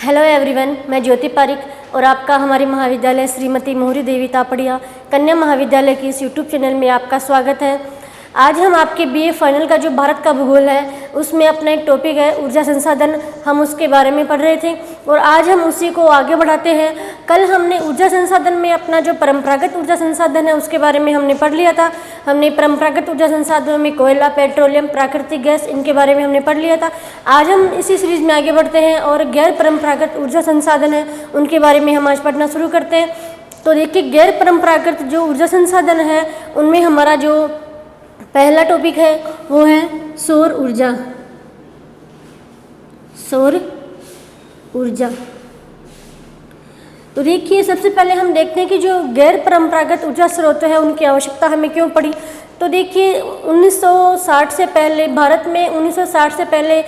Hello everyone, मैं ज्योति पारिक और आपका हमारे महाविद्यालय श्रीमती मोहरी देवी तापड़िया कन्या महाविद्यालय की इस यूट्यूब चैनल में आपका स्वागत है। आज हम आपके बीए फाइनल का जो भारत का भूगोल है उसमें अपना एक टॉपिक है ऊर्जा संसाधन, हम उसके बारे में पढ़ रहे थे और आज हम उसी को आगे बढ़ाते हैं। कल हमने ऊर्जा संसाधन में अपना जो परंपरागत ऊर्जा संसाधन है उसके बारे में हमने पढ़ लिया था। हमने परंपरागत ऊर्जा संसाधनों में कोयला, पेट्रोलियम, प्राकृतिक गैस, इनके बारे में हमने पढ़ लिया था। आज हम इसी सीरीज में आगे बढ़ते हैं और गैर परंपरागत ऊर्जा संसाधन है उनके बारे में हम आज पढ़ना शुरू करते हैं। तो देखिए, गैर परंपरागत जो ऊर्जा संसाधन है उनमें हमारा जो पहला टॉपिक है वो है सौर ऊर्जा। सौर ऊर्जा। तो देखिए, सबसे पहले हम देखते हैं कि जो गैर परंपरागत ऊर्जा स्रोत है उनकी आवश्यकता हमें क्यों पड़ी। तो देखिए, 1960 से पहले भारत में 1960 से पहले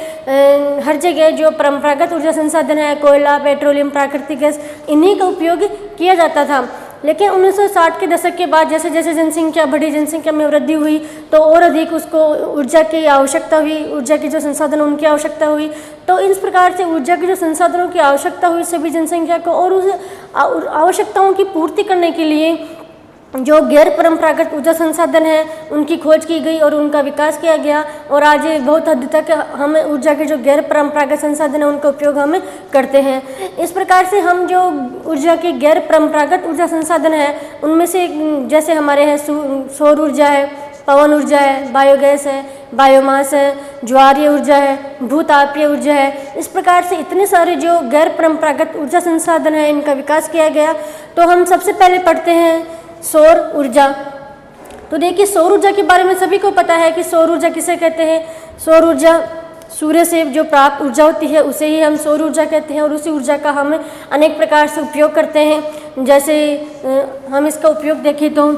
हर जगह जो परंपरागत ऊर्जा संसाधन है कोयला, पेट्रोलियम, प्राकृतिक गैस, इन्हीं का उपयोग किया जाता था। लेकिन 1960 के दशक के बाद जैसे जैसे जनसंख्या बढ़ी, जनसंख्या में वृद्धि हुई तो और अधिक उसको ऊर्जा की आवश्यकता हुई, ऊर्जा की जो संसाधन उनकी आवश्यकता हुई। तो इस प्रकार से ऊर्जा के जो संसाधनों की आवश्यकता हुई सभी जनसंख्या को, और उस आवश्यकताओं की पूर्ति करने के लिए जो गैर परंपरागत ऊर्जा संसाधन है उनकी खोज की गई और उनका विकास किया गया। और आज बहुत हद तक हम ऊर्जा के जो गैर परंपरागत संसाधन है उनका उपयोग हम करते हैं। इस प्रकार से हम जो ऊर्जा के गैर परंपरागत ऊर्जा संसाधन है उनमें से जैसे हमारे हैं सौर ऊर्जा है, पवन ऊर्जा है, बायोगैस है, बायोमास है, ज्वारीय ऊर्जा है, भूतापीय ऊर्जा है। इस प्रकार से इतने सारे जो गैर परंपरागत ऊर्जा संसाधन है इनका विकास किया गया। तो हम सबसे पहले पढ़ते हैं सौर ऊर्जा। तो देखिए, सौर ऊर्जा के बारे में सभी को पता है कि सौर ऊर्जा किसे कहते हैं। सौर ऊर्जा सूर्य से जो प्राप्त ऊर्जा होती है उसे ही हम सौर ऊर्जा कहते हैं और उसी ऊर्जा का हम अनेक प्रकार से उपयोग करते हैं। जैसे हम इसका उपयोग देखें तो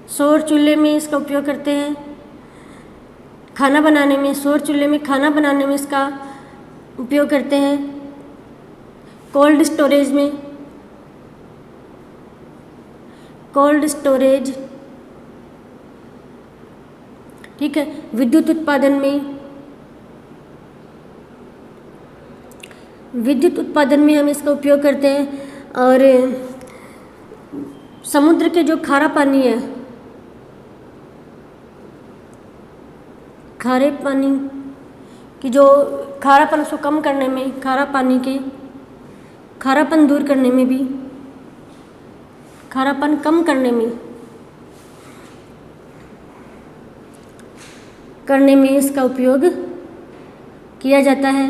सौर चूल्हे में इसका उपयोग करते हैं, खाना बनाने में, सौर चूल्हे में खाना बनाने में इसका उपयोग करते हैं, कोल्ड स्टोरेज में, कोल्ड स्टोरेज, ठीक है, विद्युत उत्पादन में, विद्युत उत्पादन में हम इसका उपयोग करते हैं। और समुद्र के जो खारा पानी है, खारे पानी की जो खारापन उसको कम करने में, खारा पानी के खारापन दूर करने में भी, खारापन कम करने में इसका उपयोग किया जाता है,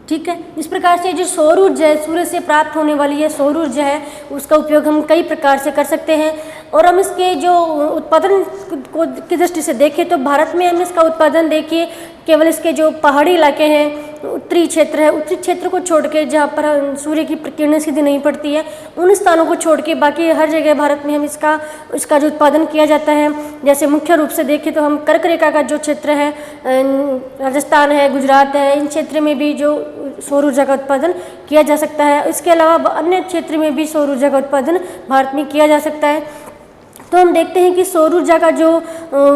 ठीक है। इस प्रकार से जो सौर ऊर्जा है, सूर्य से प्राप्त होने वाली ये सौर ऊर्जा है उसका उपयोग हम कई प्रकार से कर सकते हैं। और हम इसके जो उत्पादन को की दृष्टि से देखें तो भारत में हम इसका उत्पादन देखिए केवल इसके जो पहाड़ी इलाके हैं, उत्तरी क्षेत्र है, उत्तरी क्षेत्र को छोड़ के जहाँ पर सूर्य की किरणें सीधी नहीं पड़ती है उन स्थानों को छोड़ के बाकी हर जगह भारत में हम इसका जो उत्पादन किया जाता है। जैसे मुख्य रूप से देखें तो हम कर्क रेखा का जो क्षेत्र है, राजस्थान है, गुजरात है, इन क्षेत्र में भी जो सौर ऊर्जा का उत्पादन किया जा सकता है। इसके अलावा अन्य क्षेत्र में भी सौर ऊर्जा का उत्पादन भारत में किया जा सकता है। तो हम देखते हैं कि सौर ऊर्जा का जो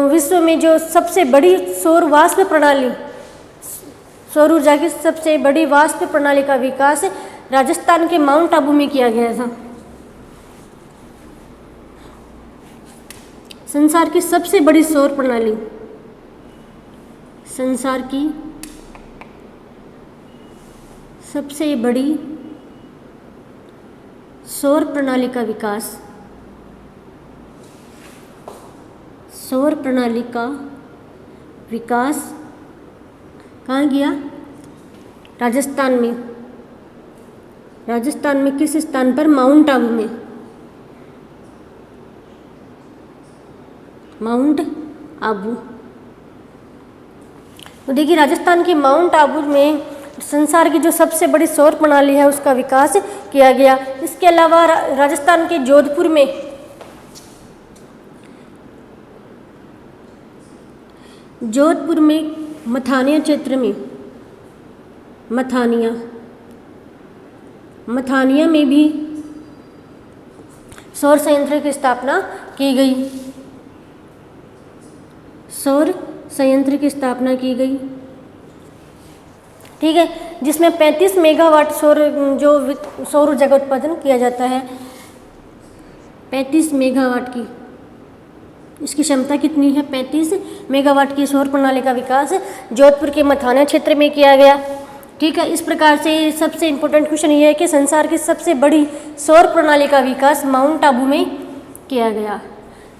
विश्व में जो सबसे बड़ी सौर वाष्प प्रणाली, सौर ऊर्जा की सबसे बड़ी वाष्प प्रणाली का विकास राजस्थान के माउंट आबू में किया गया था। संसार की सबसे बड़ी सौर प्रणाली, संसार की सबसे बड़ी सौर प्रणाली का विकास, सौर प्रणाली का विकास कहाँ किया? राजस्थान में। राजस्थान में किस स्थान पर? माउंट आबू में। माउंट आबू। तो देखिए, राजस्थान के माउंट आबू में संसार की जो सबसे बड़ी सौर प्रणाली है उसका विकास किया गया। इसके अलावा राजस्थान के जोधपुर में, जोधपुर में मथानिया क्षेत्र में, मथानिया में भी सौर संयंत्र की स्थापना की गई। सौर संयंत्र की स्थापना की गई। ठीक है, जिसमें 35 मेगावाट सौर ऊर्जा का उत्पादन किया जाता है। 35 मेगावाट की इसकी क्षमता कितनी है? 35 मेगावाट की सौर प्रणाली का विकास जोधपुर के मथाना क्षेत्र में किया गया। ठीक है, इस प्रकार से सबसे इम्पोर्टेंट क्वेश्चन ये है कि संसार की सबसे बड़ी सौर प्रणाली का विकास माउंट आबू में किया गया।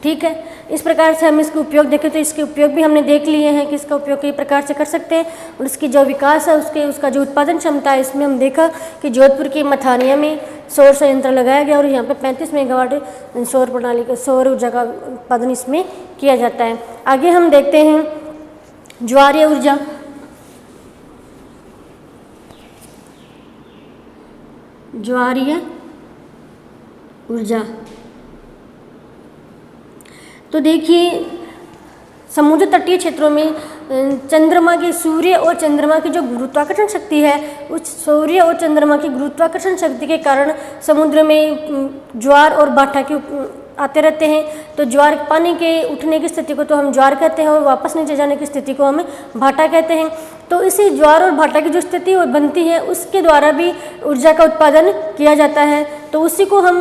ठीक है, इस प्रकार से हम इसके उपयोग देखें तो इसके उपयोग भी हमने देख लिए हैं कि इसका उपयोग कई प्रकार से कर सकते हैं, और इसकी जो विकास है उसका जो उत्पादन क्षमता है, इसमें हम देखा कि जोधपुर के मथानिया में सौर संयंत्र लगाया गया और यहाँ पे 35 मेगावाट सौर प्रणाली का सौर ऊर्जा का उत्पादन इसमें किया जाता है। आगे हम देखते हैं ज्वारीय ऊर्जा। ज्वारीय ऊर्जा तो देखिए, समुद्र तटीय क्षेत्रों में चंद्रमा की सूर्य और चंद्रमा की जो गुरुत्वाकर्षण शक्ति है, उस सूर्य और चंद्रमा की गुरुत्वाकर्षण शक्ति के कारण समुद्र में ज्वार और भाटा के आते रहते हैं। तो ज्वार, पानी के उठने की स्थिति को तो हम ज्वार कहते हैं और वापस नीचे जाने की स्थिति को हम भाटा कहते हैं। तो इसी ज्वार और भाटा की जो स्थिति बनती है उसके द्वारा भी ऊर्जा का उत्पादन किया जाता है। तो उसी को हम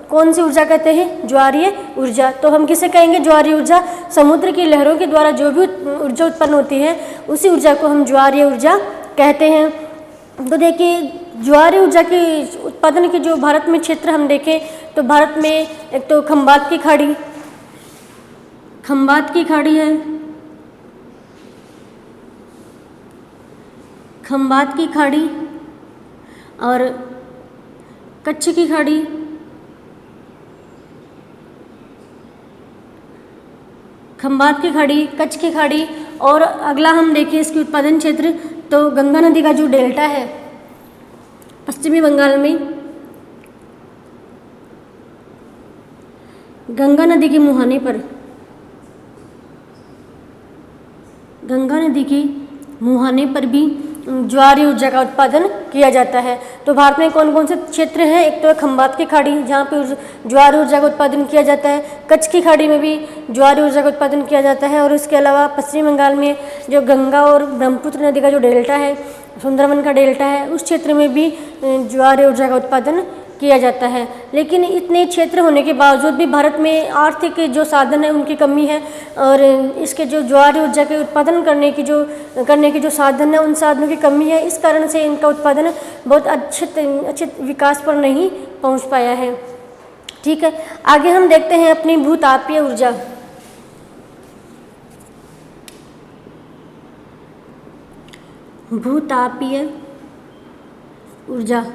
कौन सी ऊर्जा कहते हैं? ज्वारीय ऊर्जा। तो हम किसे कहेंगे ज्वारीय ऊर्जा? समुद्र की लहरों के द्वारा जो भी ऊर्जा उत्पन्न होती है उसी ऊर्जा को हम ज्वारीय ऊर्जा कहते हैं। तो देखिए, ज्वारीय ऊर्जा के उत्पादन के जो भारत में क्षेत्र हम देखें तो भारत में एक तो खंबात की खाड़ी है, खंबात की खाड़ी और कच्छ की खाड़ी, खंबात की खाड़ी, कच्छ की खाड़ी, और अगला हम देखें इसके उत्पादन क्षेत्र तो गंगा नदी का जो डेल्टा है पश्चिमी बंगाल में, गंगा नदी के मुहाने पर, गंगा नदी के मुहाने पर भी ज्वारीय ऊर्जा का उत्पादन किया जाता है। तो भारत में कौन कौन से क्षेत्र हैं? एक तो है खंबात की खाड़ी जहाँ पे ज्वारीय ऊर्जा का उत्पादन किया जाता है, कच्छ की खाड़ी में भी ज्वारीय ऊर्जा का उत्पादन किया जाता है, और इसके अलावा पश्चिमी बंगाल में जो गंगा और ब्रह्मपुत्र नदी का जो डेल्टा है, सुंदरवन का डेल्टा है, उस क्षेत्र में भी ज्वारीय ऊर्जा का उत्पादन किया जाता है। लेकिन इतने क्षेत्र होने के बावजूद भी भारत में आर्थिक जो साधन है उनकी कमी है, और इसके जो ज्वारीय ऊर्जा के उत्पादन करने की जो साधन है उन साधनों की कमी है। इस कारण से इनका उत्पादन बहुत अच्छे विकास पर नहीं पहुंच पाया है। ठीक है, आगे हम देखते हैं अपनी भूतापीय ऊर्जा। भूतापीय ऊर्जा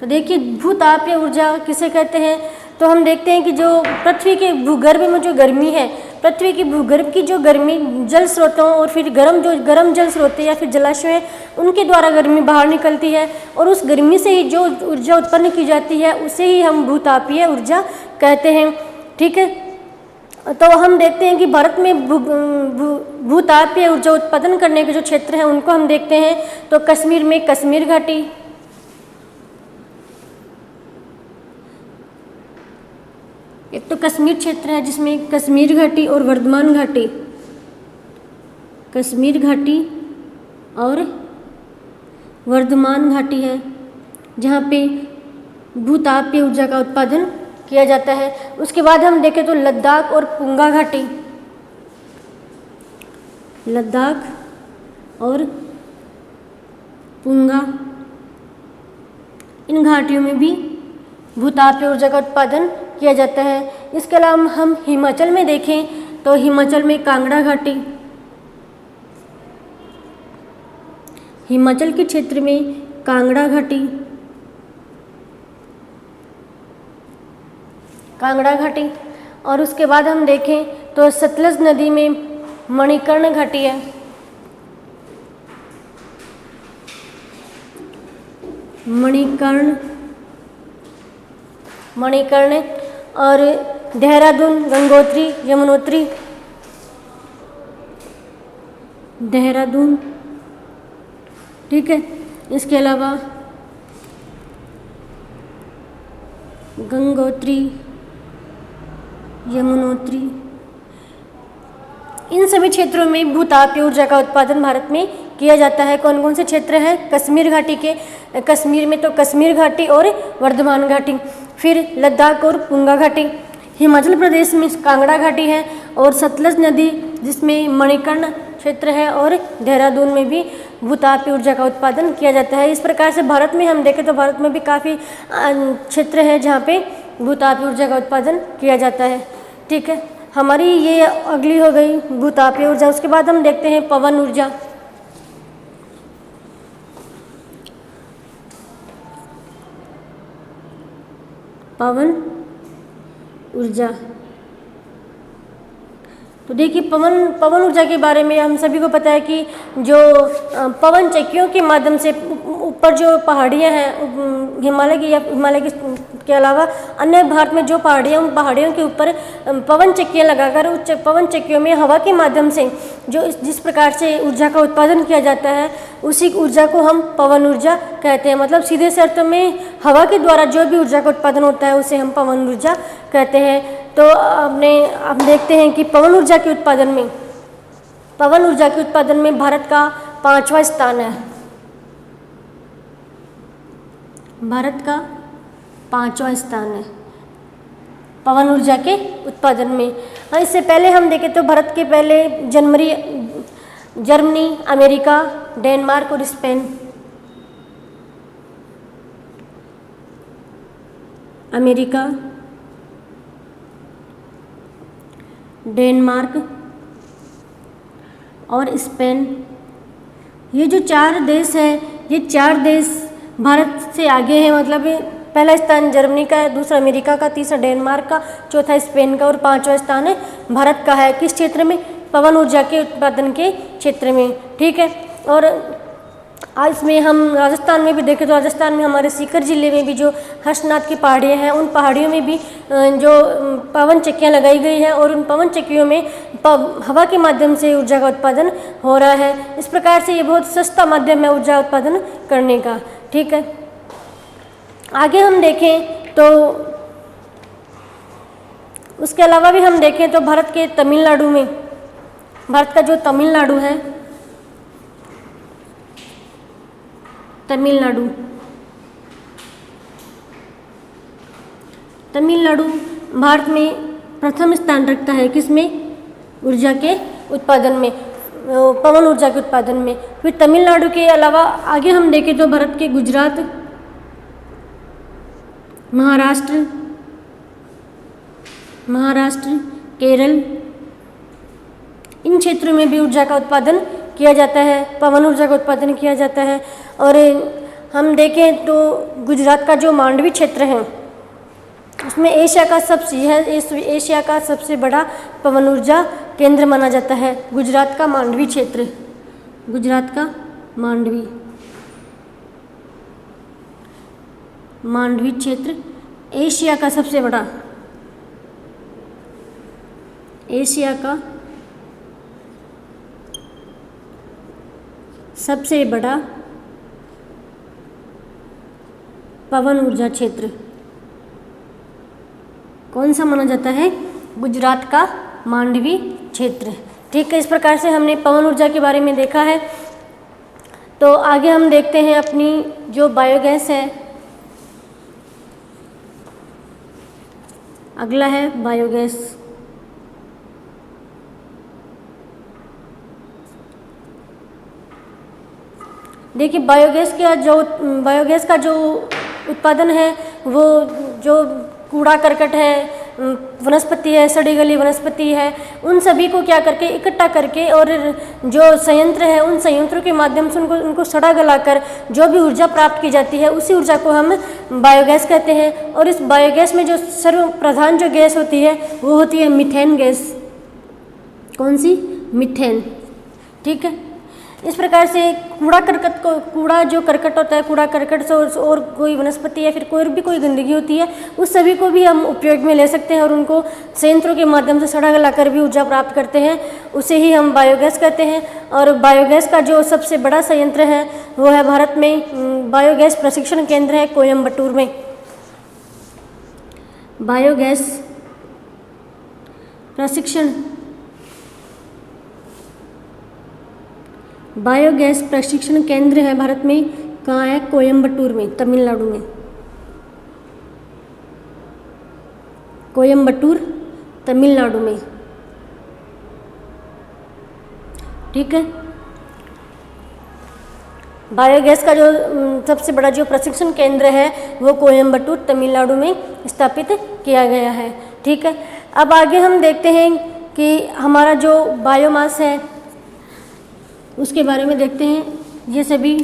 तो देखिए, भूतापीय ऊर्जा किसे कहते हैं? तो हम देखते हैं कि जो पृथ्वी के भूगर्भ में जो गर्मी है, पृथ्वी की भूगर्भ की जो गर्मी जल स्रोतों और फिर गर्म जल स्रोत या फिर जलाशय है उनके द्वारा गर्मी बाहर निकलती है, और उस गर्मी से ही जो ऊर्जा उत्पन्न की जाती है उसे ही हम भूतापीय ऊर्जा कहते हैं। ठीक है, तो हम देखते हैं कि भारत में भूतापीय ऊर्जा उत्पादन करने के जो क्षेत्र हैं उनको हम देखते हैं। तो कश्मीर में कश्मीर घाटी, एक तो कश्मीर क्षेत्र है जिसमें कश्मीर घाटी और वर्धमान घाटी, कश्मीर घाटी और वर्धमान घाटी है जहाँ पे भूतापीय ऊर्जा का उत्पादन किया जाता है। उसके बाद हम देखें तो लद्दाख और पुंगा घाटी, लद्दाख और पुंगा, इन घाटियों में भी भूतापीय ऊर्जा का उत्पादन किया जाता है। इसके अलावा हम हिमाचल में देखें तो हिमाचल में कांगड़ा घाटी, हिमाचल के क्षेत्र में कांगड़ा घाटी, कांगड़ा घाटी, और उसके बाद हम देखें तो सतलज नदी में मणिकर्ण घाटी है, मणिकर्ण, और देहरादून, गंगोत्री, यमुनोत्री, देहरादून। ठीक है, इसके अलावा गंगोत्री, यमुनोत्री, इन सभी क्षेत्रों में भूतापीय ऊर्जा का उत्पादन भारत में किया जाता है। कौन कौन से क्षेत्र हैं? कश्मीर घाटी के, कश्मीर में तो कश्मीर घाटी और वर्धमान घाटी, फिर लद्दाख और पुंगा घाटी, हिमाचल प्रदेश में कांगड़ा घाटी है, और सतलज नदी जिसमें मणिकर्ण क्षेत्र है, और देहरादून में भी भूतापीय ऊर्जा का उत्पादन किया जाता है। इस प्रकार से भारत में हम देखें तो भारत में भी काफ़ी क्षेत्र है जहाँ पे भूतापीय ऊर्जा का उत्पादन किया जाता है। ठीक है, हमारी ये अगली हो गई भूतापीय ऊर्जा। उसके बाद हम देखते हैं पवन ऊर्जा। पवन ऊर्जा, तो देखिए पवन ऊर्जा के बारे में हम सभी को पता है कि जो पवन चक्कियों के माध्यम से ऊपर जो पहाड़ियाँ हैं हिमालय के अलावा अन्य भारत में जो पहाड़ियाँ, उन पहाड़ियों के ऊपर पवन चक्कियाँ लगाकर उस पवन चक्कियों में हवा के माध्यम से जो जिस प्रकार से ऊर्जा का उत्पादन किया जाता है उसी ऊर्जा को हम पवन ऊर्जा कहते हैं। मतलब सीधे से अर्थों में हवा के द्वारा जो भी ऊर्जा का उत्पादन होता है उसे हम पवन ऊर्जा कहते हैं। तो अब देखते हैं कि पवन ऊर्जा के उत्पादन में भारत का 5वां स्थान है। भारत का 5वां स्थान है पवन ऊर्जा के उत्पादन में। हाँ, इससे पहले हम देखें तो भारत के पहले जर्मनी, अमेरिका, डेनमार्क और स्पेन। अमेरिका, डेनमार्क और स्पेन, ये जो 4 देश हैं, ये 4 देश भारत से आगे हैं। मतलब पहला स्थान जर्मनी का है, दूसरा अमेरिका का, तीसरा डेनमार्क का, चौथा स्पेन का और 5वां स्थान है भारत का है। किस क्षेत्र में? पवन ऊर्जा के उत्पादन के क्षेत्र में। ठीक है, और आज इसमें हम राजस्थान में भी देखें तो राजस्थान में हमारे सीकर जिले में भी जो हर्षनाथ की पहाड़ियाँ हैं, उन पहाड़ियों में भी जो पवन चक्कियाँ लगाई गई हैं और उन पवन चक्कियों में हवा के माध्यम से ऊर्जा का उत्पादन हो रहा है। इस प्रकार से ये बहुत सस्ता माध्यम है ऊर्जा उत्पादन करने का। ठीक है, आगे हम देखें तो उसके अलावा भी हम देखें तो भारत के तमिलनाडु में, भारत का जो तमिलनाडु है, तमिलनाडु भारत में प्रथम स्थान रखता है। किसमें? ऊर्जा के उत्पादन में, पवन ऊर्जा के उत्पादन में। फिर तमिलनाडु के अलावा आगे हम देखें तो भारत के गुजरात, महाराष्ट्र, केरल, इन क्षेत्रों में भी ऊर्जा का उत्पादन किया जाता है, पवन ऊर्जा का उत्पादन किया जाता है। और हम देखें तो गुजरात का जो मांडवी क्षेत्र है उसमें एशिया का सबसे बड़ा पवन ऊर्जा केंद्र माना जाता है। गुजरात का मांडवी क्षेत्र, मांडवी क्षेत्र एशिया का सबसे बड़ा पवन ऊर्जा क्षेत्र कौन सा माना जाता है? गुजरात का मांडवी क्षेत्र। ठीक है, इस प्रकार से हमने पवन ऊर्जा के बारे में देखा है। तो आगे हम देखते हैं अपनी जो बायोगैस है, अगला है बायोगैस। देखिए बायोगैस का जो उत्पादन है वो जो कूड़ा करकट है, वनस्पति है, सड़ी गली वनस्पति है, उन सभी को क्या करके इकट्ठा करके और जो संयंत्र है उन संयंत्रों के माध्यम से उनको सड़ा गलाकर जो भी ऊर्जा प्राप्त की जाती है उसी ऊर्जा को हम बायोगैस कहते हैं। और इस बायोगैस में जो सर्वप्रधान जो गैस होती है वो होती है मीथेन गैस। कौन सी? मीथेन। ठीक है, इस प्रकार से कूड़ा जो करकट होता है, कूड़ा करकट से और कोई वनस्पति या फिर कोई गंदगी होती है उस सभी को भी हम उपयोग में ले सकते हैं और उनको संयंत्रों के माध्यम से सड़ा गलाकर भी ऊर्जा प्राप्त करते हैं, उसे ही हम बायोगैस कहते हैं। और बायोगैस का जो सबसे बड़ा संयंत्र है वो है भारत में बायोगैस प्रशिक्षण केंद्र है कोयम्बटूर में। बायोगैस प्रशिक्षण बायोगैस प्रशिक्षण केंद्र है भारत में, कहाँ है? कोयम्बटूर में, तमिलनाडु में। कोयम्बटूर, तमिलनाडु में। ठीक है, बायोगैस का जो सबसे बड़ा जो प्रशिक्षण केंद्र है वो कोयम्बटूर, तमिलनाडु में स्थापित किया गया है। ठीक है, अब आगे हम देखते हैं कि हमारा जो बायोमास है उसके बारे में देखते हैं। ये सभी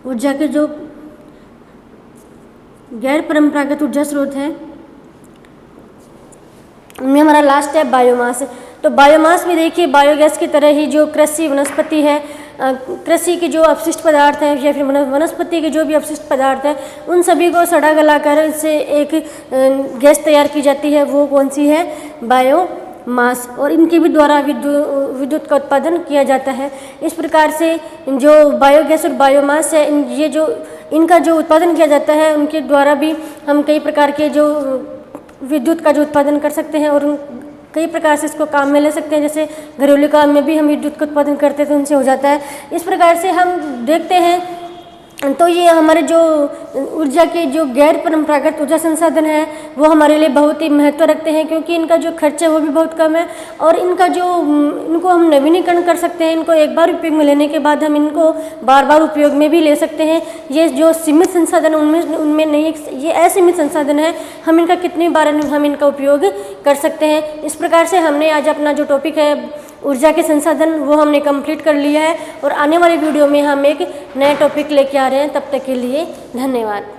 ऊर्जा के जो गैर परंपरागत ऊर्जा स्रोत हैं उनमें हमारा लास्ट है बायोमास। तो बायोमास में देखिए बायोगैस की तरह ही जो कृषि वनस्पति है, कृषि के जो अपशिष्ट पदार्थ हैं या फिर वनस्पति के जो भी अपशिष्ट पदार्थ हैं उन सभी को सड़ा गला कर इससे एक गैस तैयार की जाती है। वो कौन सी है? बायोमास। और इनके भी द्वारा विद्युत का उत्पादन किया जाता है। इस प्रकार से जो बायोगैस और बायोमास है ये जो इनका जो उत्पादन किया जाता है उनके द्वारा भी हम कई प्रकार के जो विद्युत का जो उत्पादन कर सकते हैं और कई प्रकार से इसको काम में ले सकते हैं। जैसे घरेलू काम में भी हम विद्युत का उत्पादन करते हैं तो उनसे हो जाता है। इस प्रकार से हम देखते हैं तो ये हमारे जो ऊर्जा के जो गैर परंपरागत ऊर्जा संसाधन है वो हमारे लिए बहुत ही महत्व रखते हैं, क्योंकि इनका जो खर्च है वो भी बहुत कम है और इनको हम नवीनीकरण कर सकते हैं। इनको एक बार उपयोग में लेने के बाद हम इनको बार बार उपयोग में भी ले सकते हैं। ये जो सीमित संसाधन उनमें नहीं, ये असीमित संसाधन है, हम इनका कितनी बार हम इनका उपयोग कर सकते हैं। इस प्रकार से हमने आज अपना जो टॉपिक है ऊर्जा के संसाधन वो हमने कंप्लीट कर लिया है और आने वाले वीडियो में हम एक नए टॉपिक लेके आ रहे हैं। तब तक के लिए धन्यवाद।